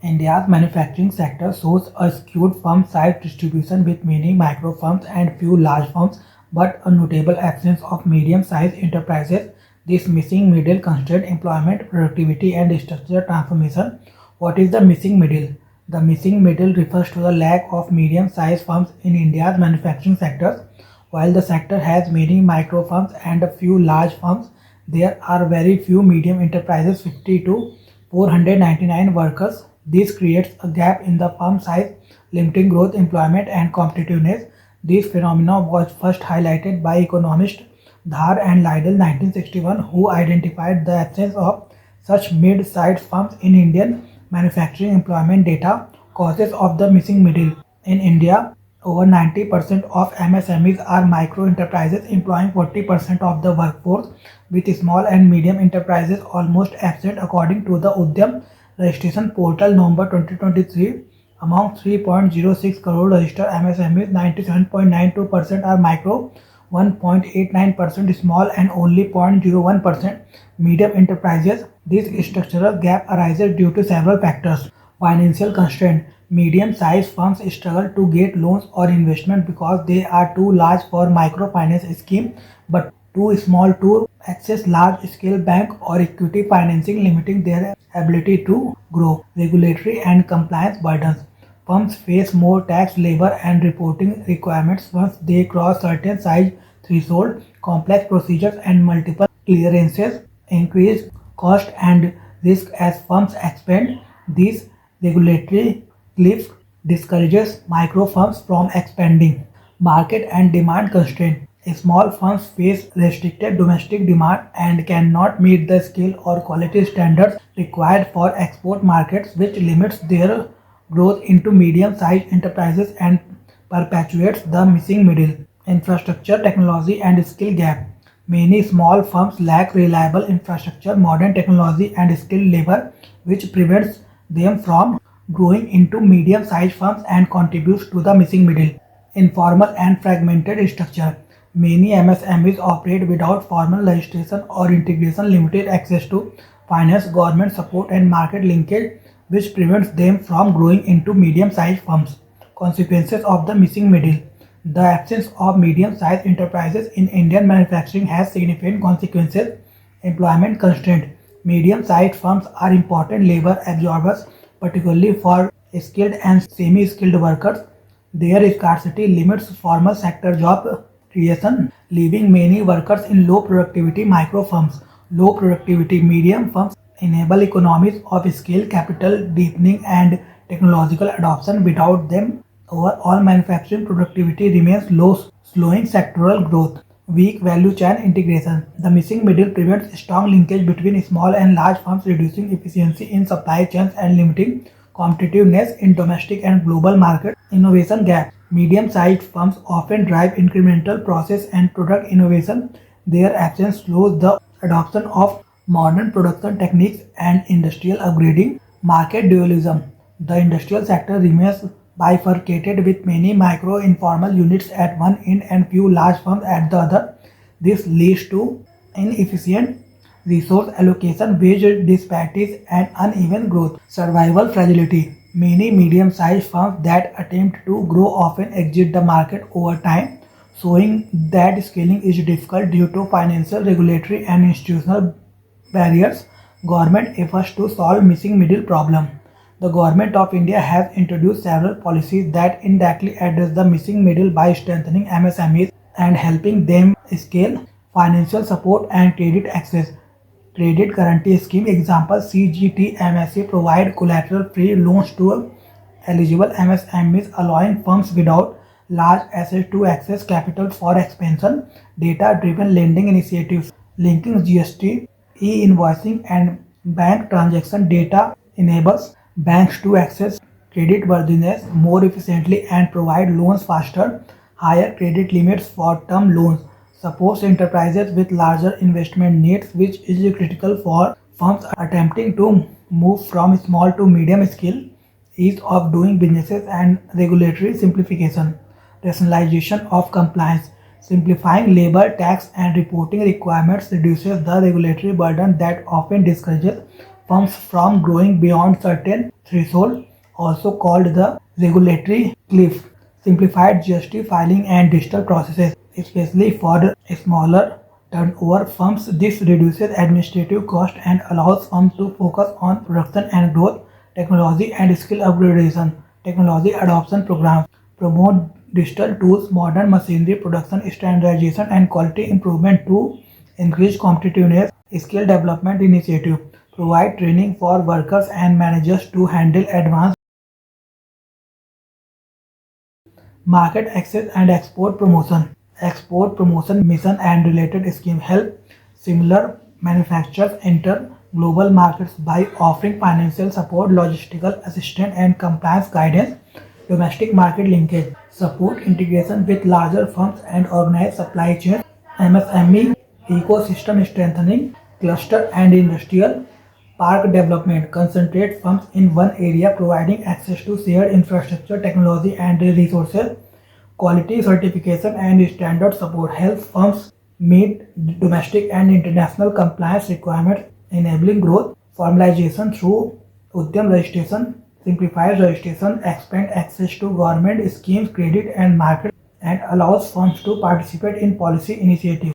India's manufacturing sector shows a skewed firm-size distribution with many micro firms and few large firms, but a notable absence of medium-sized enterprises. This missing middle constrained employment, productivity, and structural transformation. What is the missing middle? The missing middle refers to the lack of medium-sized firms in India's manufacturing sectors. While the sector has many micro firms and a few large firms, there are very few medium enterprises, 50 to 499 workers. This creates a gap in the firm size, limiting growth, employment, and competitiveness. This phenomenon was first highlighted by economists Dhar and Lidl 1961, who identified the absence of such mid-sized firms in Indian manufacturing employment data. Causes of the missing middle. In India, over 90% of MSMEs are micro enterprises employing 40% of the workforce, with small and medium enterprises almost absent according to the Udyam Registration Portal November 2023. Among 3.06 crore registered MSMEs, 97.92% are micro, 1.89% small, and only 0.01% medium enterprises. This structural gap arises due to several factors. Financial constraint. Medium-sized firms struggle to get loans or investment because they are too large for microfinance scheme, but too small to access large-scale bank or equity financing, limiting their ability to grow. Regulatory and compliance burdens. Firms face more tax, labor, and reporting requirements once they cross certain size threshold. Complex procedures and multiple clearances increase cost and risk as firms expand. These regulatory cliff discourages micro firms from expanding. Market and demand constraint. Small firms face restricted domestic demand and cannot meet the scale or quality standards required for export markets, which limits their growth into medium-sized enterprises and perpetuates the missing middle. Infrastructure, technology, and skill gap. Many small firms lack reliable infrastructure, modern technology, and skilled labor, which prevents them from growing into medium-sized firms and contributes to the missing middle. Informal and fragmented structure. Many MSMEs operate without formal registration or integration, limited access to finance, government support, and market linkage, which prevents them from growing into medium-sized firms. Consequences of the missing middle. The absence of medium-sized enterprises in Indian manufacturing has significant consequences. Employment constraint. Medium-sized firms are important labor absorbers, particularly for skilled and semi-skilled workers. Their scarcity limits formal sector job creation, leaving many workers in low productivity micro firms. Low productivity medium firms enable economies of scale, capital deepening, and technological adoption. Without them, overall manufacturing productivity remains low, slowing sectoral growth. Weak value chain integration. The missing middle prevents strong linkage between small and large firms, reducing efficiency in supply chains and limiting competitiveness in domestic and global markets. Innovation gap. Medium-sized firms often drive incremental process and product innovation. Their absence slows the adoption of modern production techniques and industrial upgrading. Market dualism. The industrial sector remains bifurcated with many micro informal units at one end and few large firms at the other. This leads to inefficient resource allocation, wage disparities, and uneven growth. Survival fragility. Many medium-sized firms that attempt to grow often exit the market over time, showing that scaling is difficult due to financial, regulatory, and institutional barriers. Government efforts to solve missing middle problem. The Government of India has introduced several policies that indirectly address the missing middle by strengthening MSMEs and helping them scale. Financial support and credit access. Credit Guarantee Scheme example, CGTMSE provide collateral-free loans to eligible MSMEs, allowing firms without large assets to access capital for expansion. Data-driven lending initiatives linking GST, e-invoicing, and bank transaction data enables banks to access creditworthiness more efficiently and provide loans faster. Higher credit limits for term loans supports enterprises with larger investment needs, which is critical for firms attempting to move from small to medium scale. Ease of doing businesses and regulatory simplification. Rationalization of compliance. Simplifying labor, tax, and reporting requirements reduces the regulatory burden that often discourages firms from growing beyond certain threshold, also called the regulatory cliff. Simplified GST filing and digital processes, especially for smaller turnover firms. This reduces administrative cost and allows firms to focus on production and growth. Technology and skill upgradation. Technology adoption programs promote digital tools, modern machinery, production standardization, and quality improvement to increase competitiveness. Skill development initiative provide training for workers and managers to handle advanced market access and export promotion. Export promotion mission and related scheme help similar manufacturers enter global markets by offering financial support, logistical assistance, and compliance guidance. Domestic market linkage support integration with larger firms and organized supply chains. MSME ecosystem strengthening cluster and industrial park development concentrate firms in one area providing access to shared infrastructure, technology and resources. Quality certification and standard support help firms meet domestic and international compliance requirements, enabling growth. Formalization through Udyam registration simplifies registration, expand access to government schemes, credit and market, and allows firms to participate in policy initiatives.